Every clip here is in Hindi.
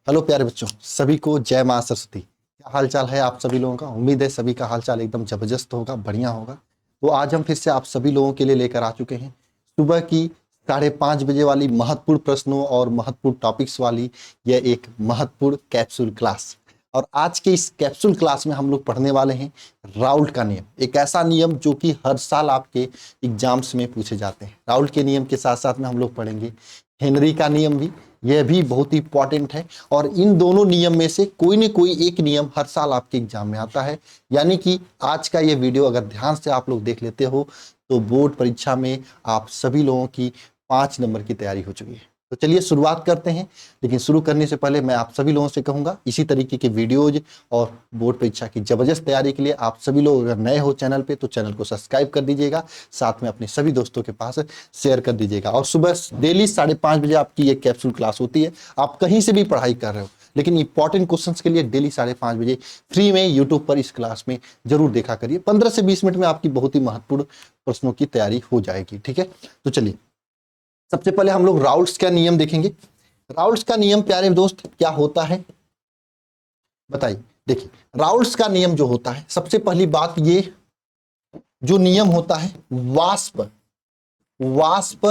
हेलो प्यारे बच्चों, सभी को जय मां सरस्वती। क्या हाल चाल है आप सभी लोगों का। उम्मीद है सभी का हाल चाल एकदम जबरदस्त होगा, बढ़िया होगा। तो आज हम फिर से आप सभी लोगों के लिए लेकर आ चुके हैं सुबह की 5:30 बजे वाली महत्वपूर्ण प्रश्नों और महत्वपूर्ण टॉपिक्स वाली यह एक महत्वपूर्ण कैप्सूल क्लास। और आज के इस कैप्सूल क्लास में हम लोग पढ़ने वाले हैं राउल्ट का नियम, एक ऐसा नियम जो कि हर साल आपके एग्जाम्स में पूछे जाते हैं। राउल्ट के नियम के साथ साथ में हम लोग पढ़ेंगे हेनरी का नियम भी, यह भी बहुत ही इंपॉर्टेंट है। और इन दोनों नियम में से कोई न कोई एक नियम हर साल आपके एग्जाम में आता है। यानी कि आज का ये वीडियो अगर ध्यान से आप लोग देख लेते हो तो बोर्ड परीक्षा में आप सभी लोगों की 5 नंबर की तैयारी हो चुकी है। तो चलिए शुरुआत करते हैं। लेकिन शुरू करने से पहले मैं आप सभी लोगों से कहूंगा, इसी तरीके के वीडियोज और बोर्ड परीक्षा की जबरदस्त तैयारी के लिए आप सभी लोग अगर नए हो चैनल पे तो चैनल को सब्सक्राइब कर दीजिएगा, साथ में अपने सभी दोस्तों के पास शेयर कर दीजिएगा। और सुबह डेली 5:30 बजे आपकी ये कैप्सूल क्लास होती है। आप कहीं से भी पढ़ाई कर रहे हो लेकिन इंपॉर्टेंट क्वेश्चंस के लिए डेली 5:30 बजे फ्री में यूट्यूब पर इस क्लास में जरूर देखा करिए। 15 से 20 मिनट में आपकी बहुत ही महत्वपूर्ण प्रश्नों की तैयारी हो जाएगी। ठीक है, तो चलिए सबसे पहले हम लोग राउल्ट्स का नियम देखेंगे। राउल्ट्स का नियम प्यारे दोस्त क्या होता है बताइए। देखिए, राउल्ट्स का नियम जो होता है, सबसे पहली बात, ये जो नियम होता है वाष्प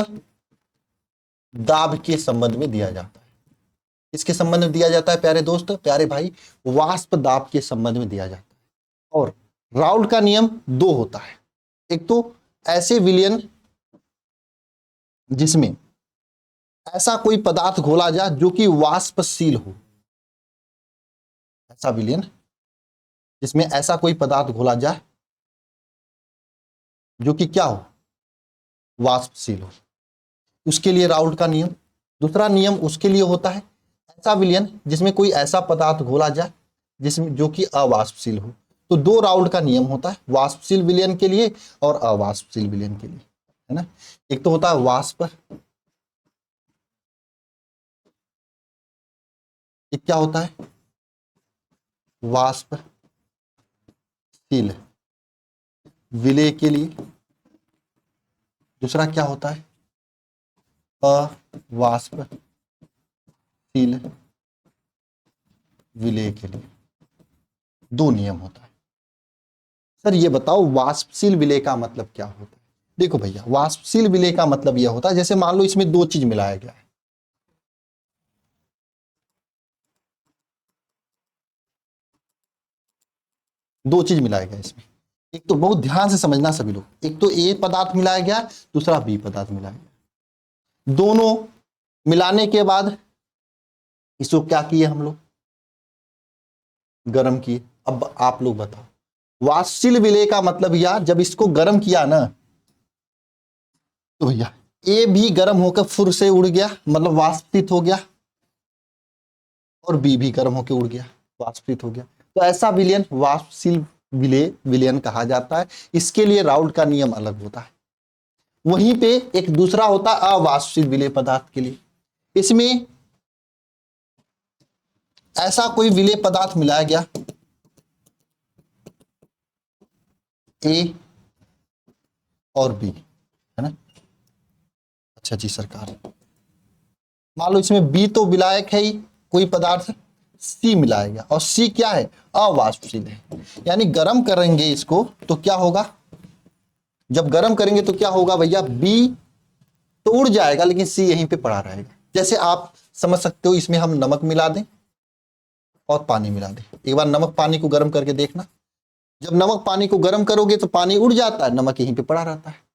दाब के संबंध में दिया जाता है। किसके संबंध में दिया जाता है प्यारे दोस्त, प्यारे भाई? वाष्प दाब के संबंध में दिया जाता है। और राउल्ट का नियम दो होता है। एक तो ऐसे विलयन जिसमें ऐसा कोई पदार्थ घोला जाए जो कि वाष्पशील हो, ऐसा विलयन जिसमें ऐसा कोई पदार्थ घोला जाए जो कि क्या हो, वाष्पशील हो, उसके लिए राउल्ट का नियम। दूसरा नियम उसके लिए होता है ऐसा विलयन जिसमें कोई ऐसा पदार्थ घोला जाए जिसमें जो कि अवाष्पशील हो। तो दो राउल्ट का नियम होता है, वाष्पशील विलयन के लिए और अवाष्पशील विलयन के लिए, है ना। एक तो होता है वाष्प, एक क्या होता है वाष्पशील विलय के लिए, दूसरा क्या होता है अवाष्पशील विलय के लिए। दो नियम होता है। सर ये बताओ वाष्पशील विलय का मतलब क्या होता है? देखो भैया, वाष्पशील विलय का मतलब यह होता है, जैसे मान लो इसमें दो चीज मिलाया गया है। दो चीज मिलाया गया इसमें। एक तो बहुत ध्यान से समझना सभी लोग, एक तो ए पदार्थ मिलाया गया, दूसरा बी पदार्थ मिलाया गया। दोनों मिलाने के बाद इसको क्या किए हम लोग, गर्म किए। अब आप लोग बताओ, वाष्पशील विलय का मतलब यार जब इसको गर्म किया ना तो भैया ए भी गर्म होकर फुर से उड़ गया, मतलब वाष्पित हो गया, और बी भी गर्म होकर उड़ गया, वाष्पित हो गया। तो ऐसा विलयन वाष्पशील विलयन कहा जाता है। इसके लिए राउल्ट का नियम अलग होता है। वहीं पे एक दूसरा होता है अवाष्पशील विलय पदार्थ के लिए। इसमें ऐसा कोई विलय पदार्थ मिलाया गया ए और बी, है ना। अच्छा जी सरकार, मान लो इसमें बी तो विलायक है ही, कोई पदार्थ सी मिलाया गया, और सी क्या है, अवाष्पशील है। यानी गर्म करेंगे इसको तो क्या होगा, जब गर्म करेंगे तो क्या होगा भैया, बी तो उड़ जाएगा लेकिन सी यहीं पे पड़ा रहेगा। जैसे आप समझ सकते हो, इसमें हम नमक मिला दें और पानी मिला दें। एक बार नमक पानी को गर्म करके देखना, जब नमक पानी को गर्म करोगे तो पानी उड़ जाता है, नमक यहीं पे पड़ा रहता है।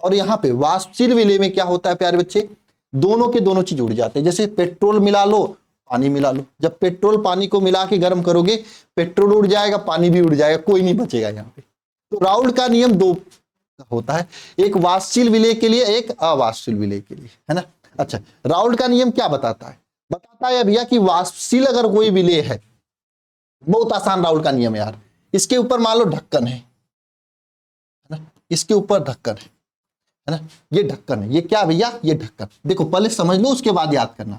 और यहाँ पे वाष्पशील विलय में क्या होता है प्यारे बच्चे, दोनों के दोनों चीज उड़ जाते हैं। जैसे पेट्रोल मिला लो, पानी मिला लो, जब पेट्रोल पानी को मिला के गर्म करोगे, पेट्रोल उड़ जाएगा, पानी भी उड़ जाएगा, कोई नहीं बचेगा यहाँ पे। तो राउल्ट का नियम दो होता है, एक वाष्पशील विलय के लिए, एक अवाष्पशील विलय के लिए, है ना। अच्छा, राउल्ट का नियम क्या बताता है, बताता है भैया कि वाष्पशील अगर कोई विलय है, बहुत आसान राउल्ट का नियम है यार। इसके ऊपर मान लो ढक्कन है ना, इसके ऊपर ढक्कन है ना, ये ढक्कन है, ये क्या भैया, ये ढक्कन। देखो पहले समझ लो उसके बाद याद करना।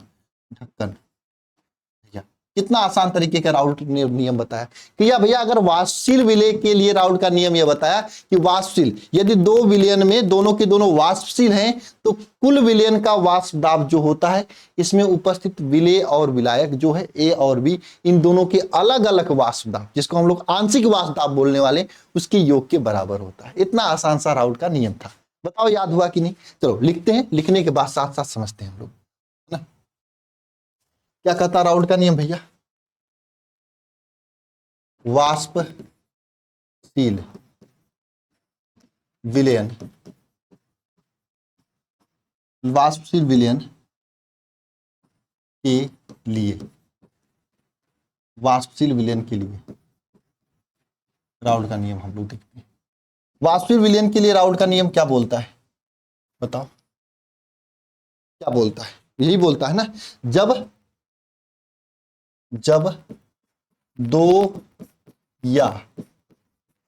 ढक्कन भैया, कितना आसान तरीके का राउल्ट ने नियम बताया कि या भैया अगर वाष्पशील विलय के लिए राउल्ट का नियम यह बताया कि वाष्पशील यदि दो विलयन में दोनों के दोनों वाष्पशील हैं तो कुल विलयन का वाष्प दाब जो होता है इसमें उपस्थित विलेय और विलायक जो है ए और बी इन दोनों के अलग अलग वाष्प दाब जिसको हम लोग आंशिक वाष्प दाब बोलने वाले उसके योग के बराबर होता है। इतना आसान सा राउल्ट का नियम था। बताओ याद हुआ कि नहीं? चलो लिखते हैं, लिखने के बाद साथ साथ समझते हैं हम लोग ना क्या कहता राउल्ट का नियम भैया। वाष्पशील विलयन, वाष्पशील विलयन के लिए, वाष्पशील विलयन के लिए राउल्ट का नियम हम लोग देखते हैं। वाष्पशील विलयन के लिए राउल्ट का नियम क्या बोलता है बताओ, क्या बोलता है? यही बोलता है ना, जब दो या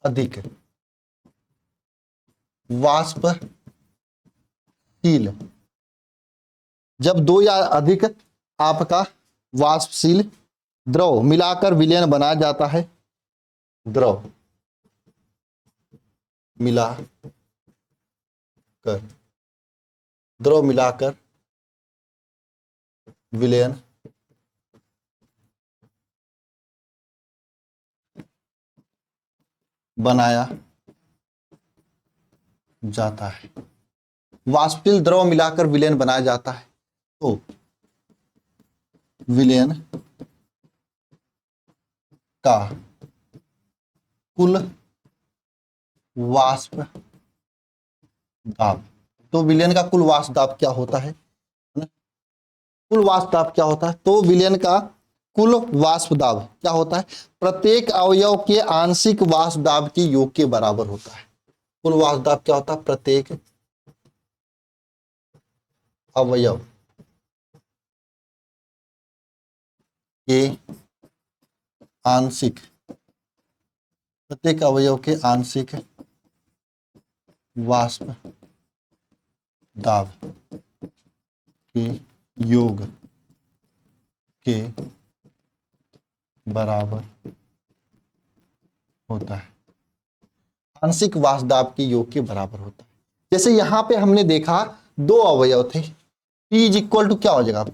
अधिक वाष्पशील, जब दो या अधिक आपका वाष्पशील द्रव मिलाकर विलयन बनाया जाता है, द्रव मिलाकर विलयन बनाया जाता है, वाष्पशील द्रव मिलाकर विलयन बनाया जाता है तो विलयन का कुल वाष्प दाब, तो विलयन का कुल वाष्प दाब क्या होता है? कुल वाष्प दाब क्या होता है? तो विलयन का कुल वाष्प दाब क्या होता है? प्रत्येक अवयव के आंशिक वाष्प दाब के योग के बराबर होता है। कुल वाष्प दाब क्या होता है? प्रत्येक अवयव के आंशिक, प्रत्येक अवयव के आंशिक वाष्प दाब के योग के बराबर होता है, आंशिक वाष्प दाब के योग के बराबर होता है। जैसे यहां पे हमने देखा दो अवयव थे, P इज इक्वल टू क्या हो जाएगा?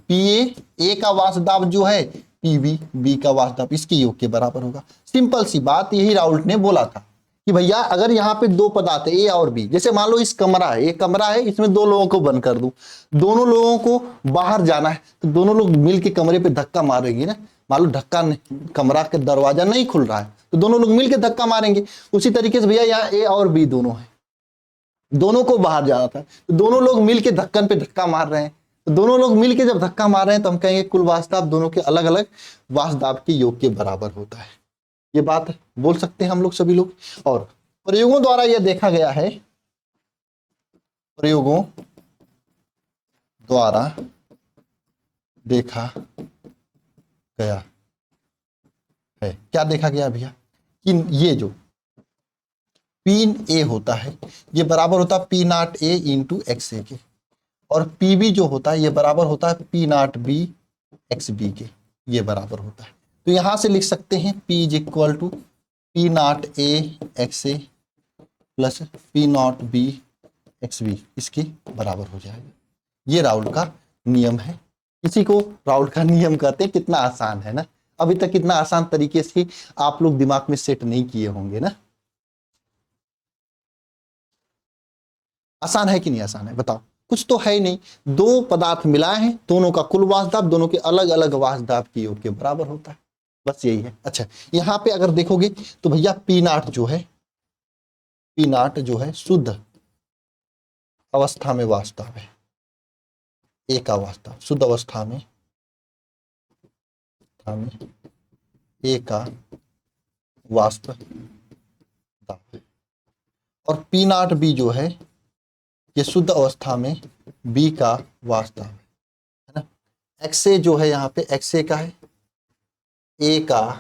ए का वाष्प दाब जो है PB बी का वाष्प दाब इसके योग के बराबर होगा। सिंपल सी बात, यही राउल्ट ने बोला था कि भैया अगर यहाँ पे दो पदार्थ है ए और बी, जैसे मान लो इस कमरा है, एक कमरा है, इसमें दो लोगों को बंद कर दूं, दोनों लोगों को बाहर जाना है तो दोनों लोग मिल के कमरे पे धक्का मारेंगे ना। मान लो धक्का, कमरा का दरवाजा नहीं खुल रहा है तो दोनों लोग मिल के धक्का मारेंगे। उसी तरीके से भैया यहाँ ए और बी दोनों है, दोनों को बाहर जाना था तो दोनों लोग मिल के ढक्कन पे धक्का मार रहे हैं, तो दोनों लोग मिल के जब धक्का मार रहे हैं तो हम कहेंगे कुल वाष्प दाब दोनों के अलग अलग वाष्प दाब के योग के बराबर होता है। ये बात बोल सकते हैं हम लोग सभी लोग। और प्रयोगों द्वारा यह देखा गया है, प्रयोगों द्वारा देखा गया है, क्या देखा गया भैया कि ये जो पी ए होता है ये बराबर होता है P not a into x a k, और पीबी जो होता है ये बराबर होता है P naught B X B के, ये बराबर होता है। तो यहां से लिख सकते हैं P is equal to P not A X A plus P naught B X B, इसके बराबर हो जाएगा। ये राउल्ट का नियम है, इसी को राउल्ट का नियम कहते हैं। कितना आसान है ना, अभी तक कितना आसान तरीके से आप लोग दिमाग में सेट नहीं किए होंगे ना। आसान है कि नहीं आसान है बताओ? कुछ तो है ही नहीं, दो पदार्थ मिलाए हैं, दोनों का कुल वाष्प दाब दोनों के अलग अलग वाष्प दाब के योग के बराबर होता है, बस यही है। अच्छा यहां पे अगर देखोगे तो भैया पी नॉट जो है, पी नॉट जो है शुद्ध अवस्था में वाष्प दाब है, ए का वाष्प दाब शुद्ध अवस्था में ए का वाष्प दाब है, और पी नॉट बी जो है ये शुद्ध अवस्था में बी का वाष्प दाब है ना। एक्स ए जो है यहाँ पे एक्स ए का है ए का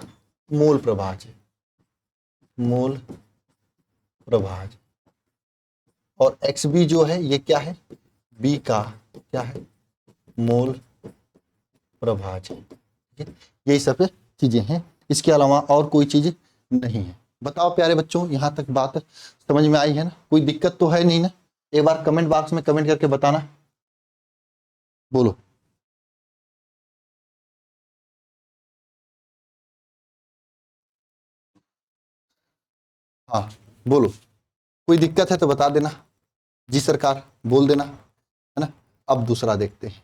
मूल प्रभाज है, मूल प्रभाज, और एक्स बी जो है ये क्या है? बी का क्या है? मूल प्रभाज है। ठीक है, यही सब चीजें हैं, इसके अलावा और कोई चीज नहीं है। बताओ प्यारे बच्चों, यहाँ तक बात समझ में आई है ना? कोई दिक्कत तो है नहीं ना? एक बार कमेंट बॉक्स में कमेंट करके बताना, बोलो। हाँ बोलो, कोई दिक्कत है तो बता देना, जी सरकार बोल देना, है ना? अब दूसरा देखते हैं।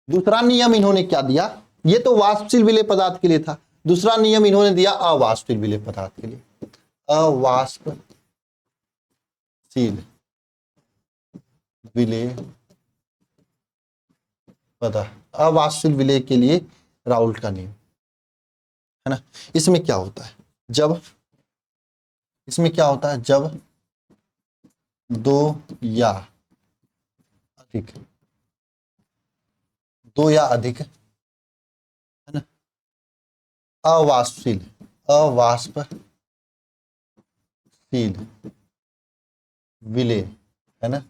दूसरा नियम इन्होंने क्या दिया? ये तो वाष्पशील विलेय पदार्थ के लिए था। दूसरा नियम इन्होंने दिया अवाष्पशील विलेय पदार्थ के लिए। अवाष्पशील विलेय पदार्थ, अवाष्पशील विलेय के लिए राउल्ट का नियम, है ना? इसमें क्या होता है? जब दो या अधिक, है ना, अवाष्पशील विलेय, है ना,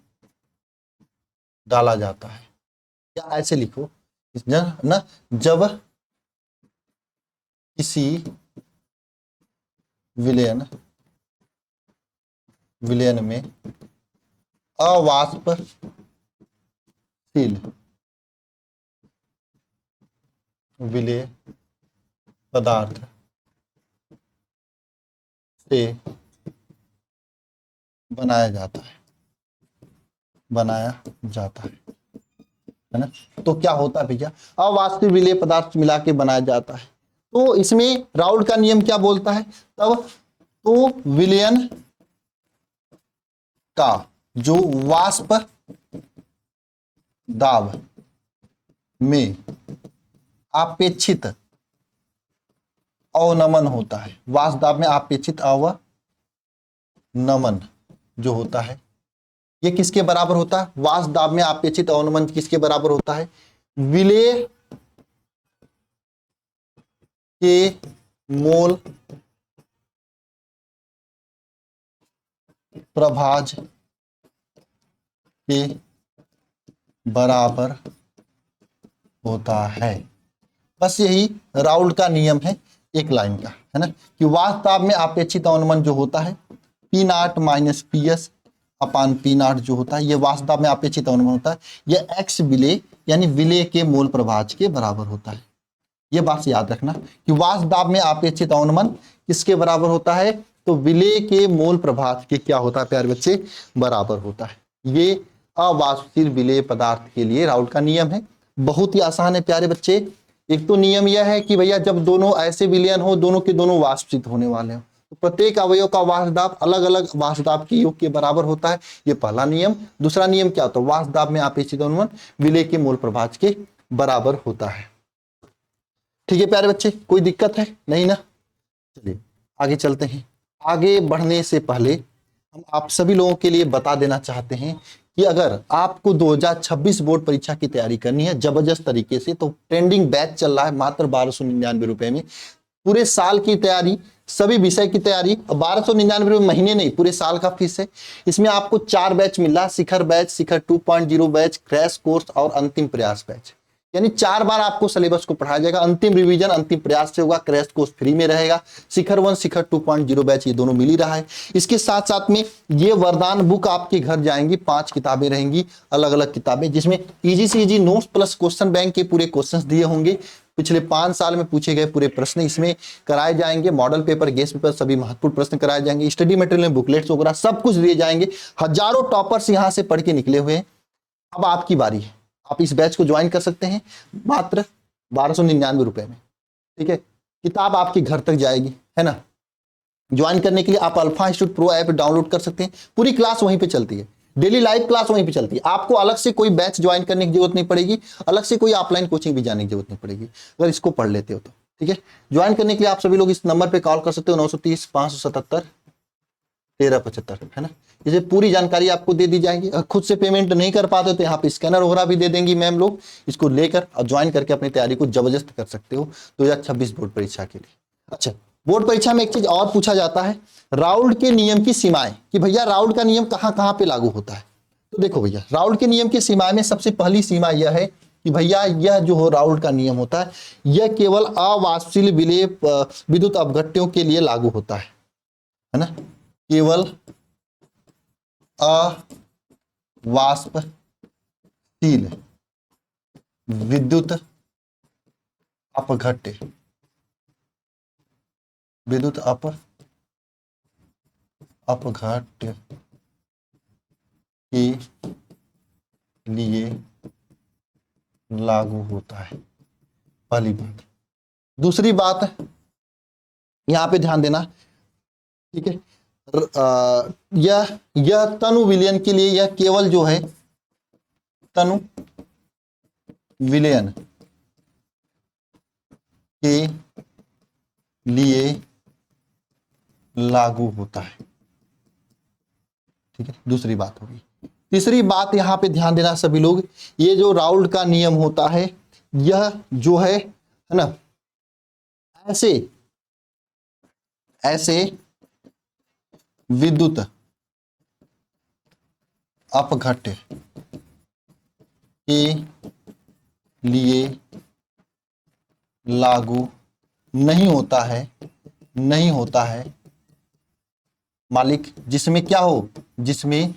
डाला जाता है, या ऐसे लिखो ना, जब किसी विलयन में अवाष्पशील विलेय पदार्थ से बनाया जाता है ना? तो क्या होता है भैया? अवाष्पशील विलेय पदार्थ मिला के बनाया जाता है। तो इसमें राउल्ट का नियम क्या बोलता है? तब तो विलयन का जो वाष्प दाब में अपेक्षित अवनमन होता है, वाष्प दाब में अपेक्षित अवनमन जो होता है, ये किसके बराबर होता है? वाष्प दाब में अपेक्षित अवनमन किसके बराबर होता है? विलेय के मोल प्रभाज के बराबर होता है। बस यही राउल्ट का नियम है, एक लाइन का, है ना, कि वाष्प दाब में अपेक्षित अवनमन जो होता है P0 माइनस PS अपान P0 जो होता है, ये वाष्प दाब में अपेक्षित अवनमन होता है, ये x विलेय यानी विलेय के मोल प्रभाज के बराबर होता है। ये बात याद रखना कि वाष्प दाब में अपेक्षित अवनमन किसके बराबर होता है? तो विलेय के मोल प्रभाज के क्या होता है प्यारे बच्चे? बराबर होता है। ये अवाष्पशील विलेय पदार्थ के लिए राउल्ट का नियम है। बहुत ही आसान है प्यारे बच्चे। एक तो नियम यह है कि भैया जब दोनों ऐसे विलयन हो, दोनों के दोनों वाष्पित होने वाले हो, तो प्रत्येक अवयव का वाष्प दाब अलग अलग वाष्प दाब के योग के बराबर होता है। ये पहला नियम। दूसरा नियम क्या होता है? वाष्प दाब में अपेक्षित अवनमन विलेय के मोल प्रभाज के बराबर होता है। ठीक है प्यारे बच्चे, कोई दिक्कत है नहीं ना? चलिए आगे चलते हैं। आगे बढ़ने से पहले हम आप सभी लोगों के लिए बता देना चाहते हैं कि अगर आपको 2026 बोर्ड परीक्षा की तैयारी करनी है जबरदस्त तरीके से, तो ट्रेंडिंग बैच चल रहा है मात्र 1299 रुपए में। पूरे साल की तैयारी, सभी विषय की तैयारी, 1299 रुपए महीने नहीं, पूरे साल का फीस है। इसमें आपको 4 बैच मिल रहा है, शिखर बैच, शिखर 2.0 बैच, क्रैश कोर्स और अंतिम प्रयास बैच। यानी 4 बार आपको सिलेबस को पढ़ाया जाएगा। अंतिम रिवीजन अंतिम प्रयास से होगा, क्रैश कोर्स फ्री में रहेगा, शिखर 1 शिखर 2.0 बैच ये दोनों मिल ही रहा है। इसके साथ साथ में ये वरदान बुक आपके घर जाएंगी, 5 किताबें रहेंगी, अलग अलग किताबें, जिसमें इजी से easy notes plus question bank के पूरे क्वेश्चंस दिए होंगे। पिछले 5 साल में पूछे गए पूरे प्रश्न इसमें कराए जाएंगे, मॉडल पेपर, गेस्ट पेपर, सभी महत्वपूर्ण प्रश्न कराए जाएंगे, स्टडी मटेरियल में बुकलेट्स वगैरह सब कुछ दिए जाएंगे। हजारों टॉपर्स यहां से पढ़ के निकले हुए हैं। अब आपकी बारी है, आप इस बैच को ज्वाइन कर सकते हैं मात्र 1299 रुपए में। ठीक है, किताब आपके घर तक जाएगी, है ना। ज्वाइन करने के लिए आप alpha institute pro app download कर सकते हैं। पूरी क्लास वहीं पे चलती है, डेली लाइव क्लास वहीं पे चलती है। आपको अलग से कोई बैच ज्वाइन करने की जरूरत नहीं पड़ेगी, अलग से कोई ऑफलाइन कोचिंग भी जाने की जरूरत नहीं पड़ेगी अगर इसको पढ़ लेते हो तो। ठीक है, ज्वाइन करने के लिए आप सभी लोग इस नंबर पे कॉल कर सकते हो, 930 577 1375, है ना। इसे पूरी जानकारी आपको दे दी जाएगी। अगर खुद से पेमेंट नहीं कर पाते तो यहाँ पे स्कैनर वगैरह भी दे देंगी मैम लोग, इसको लेकर और ज्वाइन करके अपनी तैयारी को जबरदस्त कर सकते हो 2026 बोर्ड परीक्षा के लिए। अच्छा, बोर्ड परीक्षा में एक चीज और पूछा जाता है, राउल्ट के नियम की सीमाएं, कि भैया राउल्ट का नियम कहां कहां पे लागू होता है। तो देखो भैया, राउल्ट के नियम की सीमाएं में सबसे पहली सीमा यह है कि भैया यह जो हो राउल्ट का नियम होता है यह केवल अवाष्पशील विलेय विद्युत अपघट्यों के लिए लागू होता है ना, केवल अवाष्पशील विद्युत अपघट्य, विद्युत अपघट्य के लिए लागू होता है, पहली बात। दूसरी बात यहां पे ध्यान देना, ठीक है, यह तनु विलयन के लिए, यह केवल जो है तनु विलयन के लिए लागू होता है, ठीक है, दूसरी बात होगी। तीसरी बात यहां पे ध्यान देना सभी लोग, ये जो राउल्ट का नियम होता है यह जो है ना, ऐसे विद्युत अपघट्य के लिए लागू नहीं होता है मालिक, जिसमें क्या हो, जिसमें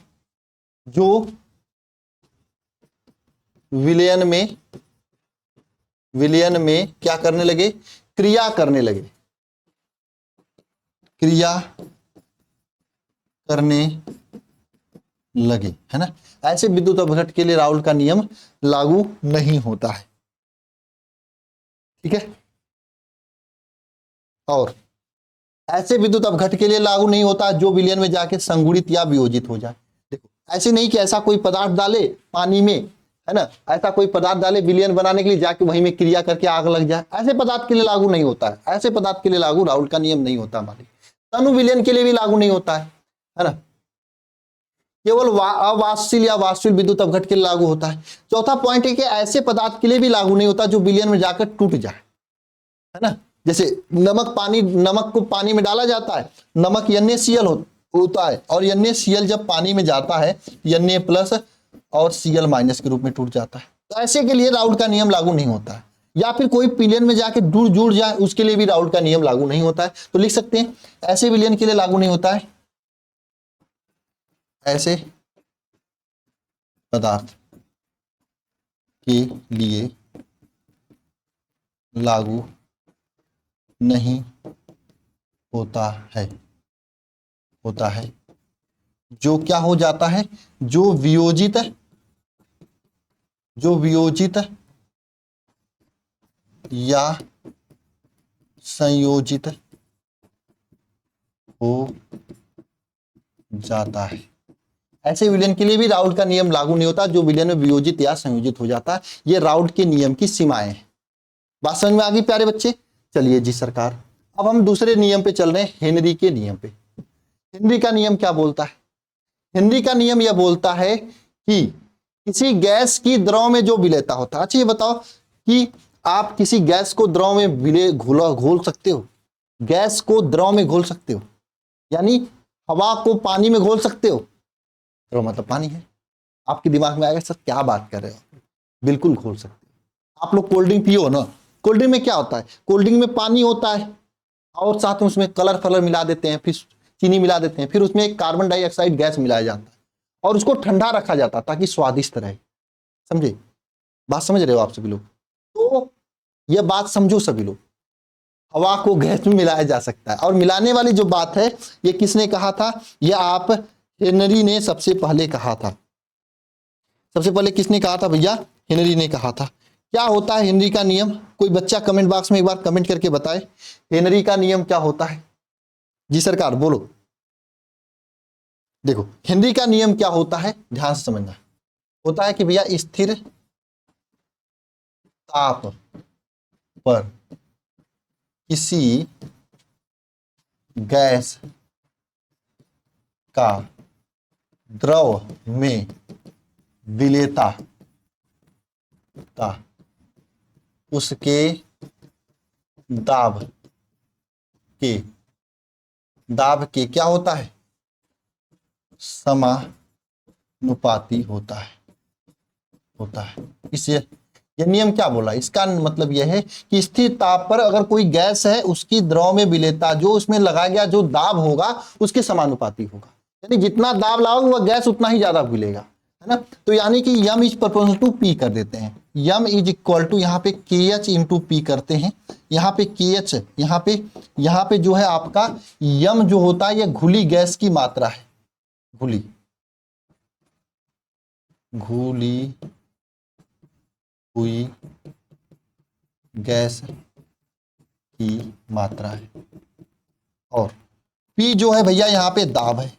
जो विलयन में क्या करने लगे, क्रिया करने लगे, है ना, ऐसे विद्युत अपघट्य के लिए राउल्ट का नियम लागू नहीं होता है, ठीक है। और ऐसे विद्युत अपघट्य के लिए लागू नहीं होता जो विलयन में जाके संगुणित या वियोजित हो जाए। देखो ऐसे नहीं कि ऐसा कोई पदार्थ डाले पानी में, है ना, ऐसा कोई पदार्थ डाले विलयन बनाने के लिए, जाके वहीं में क्रिया करके आग लग जाए, ऐसे पदार्थ के लिए लागू नहीं होता है, ऐसे पदार्थ के लिए लागू राउल्ट का नियम नहीं होता हमारे। तनु विलयन के लिए भी लागू नहीं होता है ना, केवल अवाष्पशील या वाष्पशील विद्युत अपघट्य के लिए लागू होता है। चौथा पॉइंट है कि ऐसे पदार्थ के लिए भी लागू नहीं होता जो विलयन में जाकर टूट जाए, है ना, जैसे नमक को पानी में डाला जाता है, नमक NaCl होता है, और NaCl जब पानी में जाता है Na+ और Cl- के रूप में टूट जाता है, तो ऐसे के लिए राउल्ट का नियम लागू नहीं होता है। या फिर कोई विलयन में जाके जुड़ जाए, उसके लिए भी राउल्ट का नियम लागू नहीं होता है। तो लिख सकते हैं ऐसे विलयन के लिए लागू नहीं होता है, ऐसे पदार्थ के लिए लागू नहीं होता है जो क्या हो जाता है, जो वियोजित या संयोजित हो जाता है। ऐसे विलयन के लिए भी राउल्ट का नियम लागू नहीं होता जो विलयन में वियोजित या संयोजित हो जाता है। ये राउल्ट के नियम की सीमाएं हैं। बात समझ में आ गई प्यारे बच्चे? चलिए जी सरकार, अब हम दूसरे नियम पे चल रहे हैं, हेनरी के नियम पे। हेनरी का नियम क्या बोलता है? हेनरी का नियम यह बोलता है कि किसी गैस की द्रव में जो विलेयता होता है। अच्छा ये बताओ कि आप किसी गैस को द्रव में घोल सकते हो? गैस को द्रव में घोल सकते हो, यानी हवा को पानी में घोल सकते हो? द्रव मतलब पानी है। आपके दिमाग में आएगा सर क्या बात कर रहे हो? बिल्कुल घोल सकते हो। आप लोग कोल्ड ड्रिंक पियो ना, कोल्ड ड्रिंक में क्या होता है? कोल्ड ड्रिंक में पानी होता है और साथ में उसमें कलर मिला देते हैं, फिर चीनी मिला देते हैं, फिर उसमें एक कार्बन डाइऑक्साइड गैस मिलाया जाता है और उसको ठंडा रखा जाता है ताकि स्वादिष्ट रहे। समझे? बात समझ रहे हो आप सभी लोग? तो यह बात समझो सभी लोग, हवा को गैस में मिलाया जा सकता है। और मिलाने वाली जो बात है ये किसने कहा था? यह आप हेनरी ने सबसे पहले कहा था। सबसे पहले किसने कहा था भैया? हेनरी ने कहा था। क्या होता है हेनरी का नियम? कोई बच्चा कमेंट बॉक्स में एक बार कमेंट करके बताए हेनरी का नियम क्या होता है। जी सरकार बोलो। देखो हेनरी का नियम क्या होता है, ध्यान से समझना। होता है कि भैया स्थिर ताप पर किसी गैस का द्रव में विलेयता उसके दाब के क्या होता है? समानुपाती होता है। यह नियम क्या बोला, इसका मतलब यह है कि स्थिर ताप पर अगर कोई गैस है उसकी द्रव में विलेयता जो उसमें लगाया गया जो दाब होगा उसके समानुपाती होगा, यानी जितना दाब लाओगे वह गैस उतना ही ज्यादा विलेगा, है ना। तो यानी कि यम इज प्रोपोर्शनल टू पी कर देते हैं, यम इज इक्वल टू यहाँ पे के एच इंटू पी करते हैं, यहाँ पे के एच, यहाँ पे जो है आपका यम जो होता है यह घुली गैस की मात्रा है, घुली हुई गैस की मात्रा है, और P जो है भैया यहाँ पे दाब है,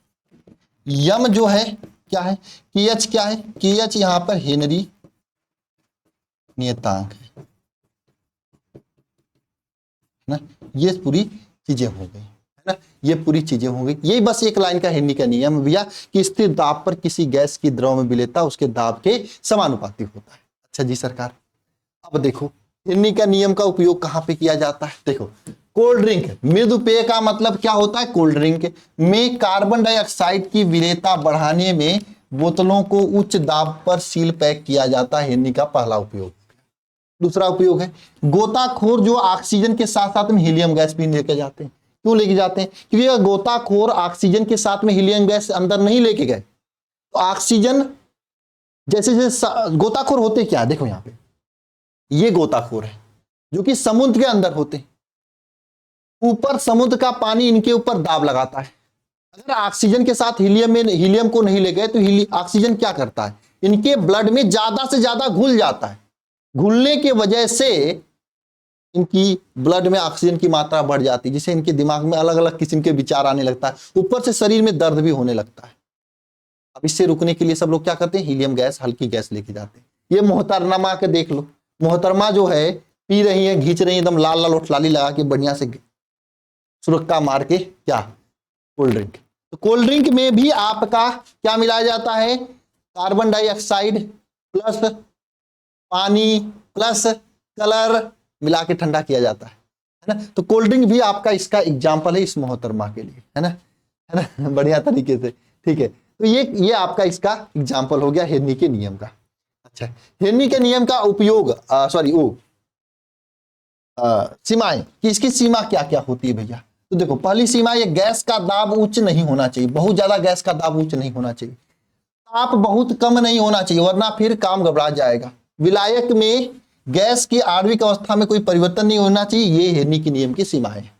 यम जो है क्या है, KH क्या है, KH यहाँ पर हेनरी नियतांक है ना। ये पूरी चीजें हो गई, है ना, ये पूरी चीजें हो गई। यही बस एक लाइन का हेनरी का नियम भैया कि स्थिर दाब पर किसी गैस की द्रव में विलेयता उसके दाब के समानुपाती होता है। अच्छा जी सरकार, अब देखो हेनरी का नियम का उपयोग कहां पे किया जाता है। देखो कोल्ड ड्रिंक, मृदु पेय का मतलब क्या होता है, कोल्ड ड्रिंक में कार्बन डाइऑक्साइड की विलेयता बढ़ाने में बोतलों को उच्च दाब पर सील पैक किया जाता है, हेनरी का पहला उपयोग। दूसरा उपयोग है गोताखोर जो ऑक्सीजन के साथ साथ में हीलियम गैस भी लेके जाते हैं। क्यों लेके जाते हैं, क्योंकि अगर गोताखोर ऑक्सीजन के साथ में हीलियम गैस अंदर नहीं लेके गए तो ऑक्सीजन जैसे जैसे गोताखोर होते क्या, देखो यहाँ पे ये गोताखोर है जो कि समुद्र के अंदर होते हैं, ऊपर समुद्र का पानी इनके ऊपर दाब लगाता है। अगर ऑक्सीजन के साथ हीलियम को नहीं ले गए तो ऑक्सीजन क्या करता है, इनके ब्लड में ज्यादा से ज्यादा घुल जाता है, घुलने की वजह से इनकी ब्लड में ऑक्सीजन की मात्रा बढ़ जाती है, जिससे इनके दिमाग में अलग अलग किस्म के विचार आने लगता है, ऊपर से शरीर में दर्द भी होने लगता है। अब इससे रुकने के लिए सब लोग क्या करते हैं, हीलियम गैस, हल्की गैस लेके जाते हैं। ये मोहतरमा के देख लो, मोहतरमा जो है पी रही है, घींच रही है, एकदम लाल लाल ओठलाली लगा के बढ़िया से सुरक्का मार के, क्या, कोल्ड ड्रिंक। तो कोल्ड ड्रिंक में भी आपका क्या मिलाया जाता है, कार्बन डाइऑक्साइड प्लस पानी प्लस कलर मिला के ठंडा किया जाता है ना। तो कोल्ड ड्रिंक भी आपका इसका एग्जाम्पल है इस मोहतरमा के लिए, है ना, बढ़िया तरीके से, ठीक है। तो ये आपका इसका एग्जाम्पल हो गया हेनरी के नियम का। अच्छा, हेनरी के नियम का उपयोग सीमाएं कि इसकी सीमा क्या क्या होती है भैया। तो देखो पहली सीमा, ये गैस का दाब उच्च नहीं होना चाहिए, बहुत ज्यादा गैस का दाब उच्च नहीं होना चाहिए, ताप बहुत कम नहीं होना चाहिए वरना फिर काम घबरा जाएगा, विलायक में गैस की आणविक अवस्था में कोई परिवर्तन नहीं होना चाहिए, ये हेनरी के नियम की सीमाएं हैं।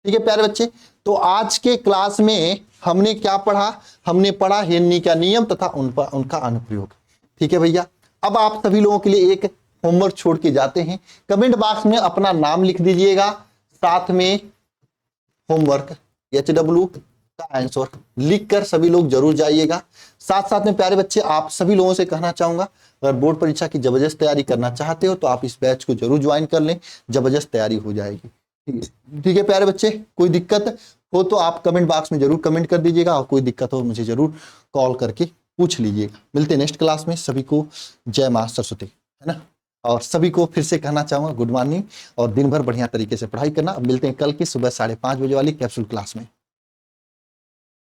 ठीक है प्यारे बच्चे, तो आज के क्लास में हमने क्या पढ़ा, हमने पढ़ा हेनरी का नियम तथा उनका अनुप्रयोग। ठीक है भैया, अब आप सभी लोगों के लिए एक होमवर्क छोड़ के जाते हैं, कमेंट बॉक्स में अपना नाम लिख दीजिएगा, साथ में होमवर्क HW का आंसर लिखकर सभी लोग जरूर जाइएगा। साथ साथ में प्यारे बच्चे आप सभी लोगों से कहना चाहूंगा, अगर बोर्ड परीक्षा की जबरदस्त तैयारी करना चाहते हो तो आप इस बैच को जरूर ज्वाइन कर लें, जबरदस्त तैयारी हो जाएगी। ठीक है प्यारे बच्चे, कोई दिक्कत हो तो आप कमेंट बॉक्स में जरूर कमेंट कर दीजिएगा, और कोई दिक्कत हो मुझे जरूर कॉल करके पूछ लीजिएगा। मिलते हैं नेक्स्ट क्लास में, सभी को जय मां सरस्वती, है ना। और सभी को फिर से कहना चाहूंगा गुड मॉर्निंग, और दिन भर बढ़िया तरीके से पढ़ाई करना। अब मिलते हैं कल की सुबह 5:30 बजे वाली कैप्सूल क्लास में।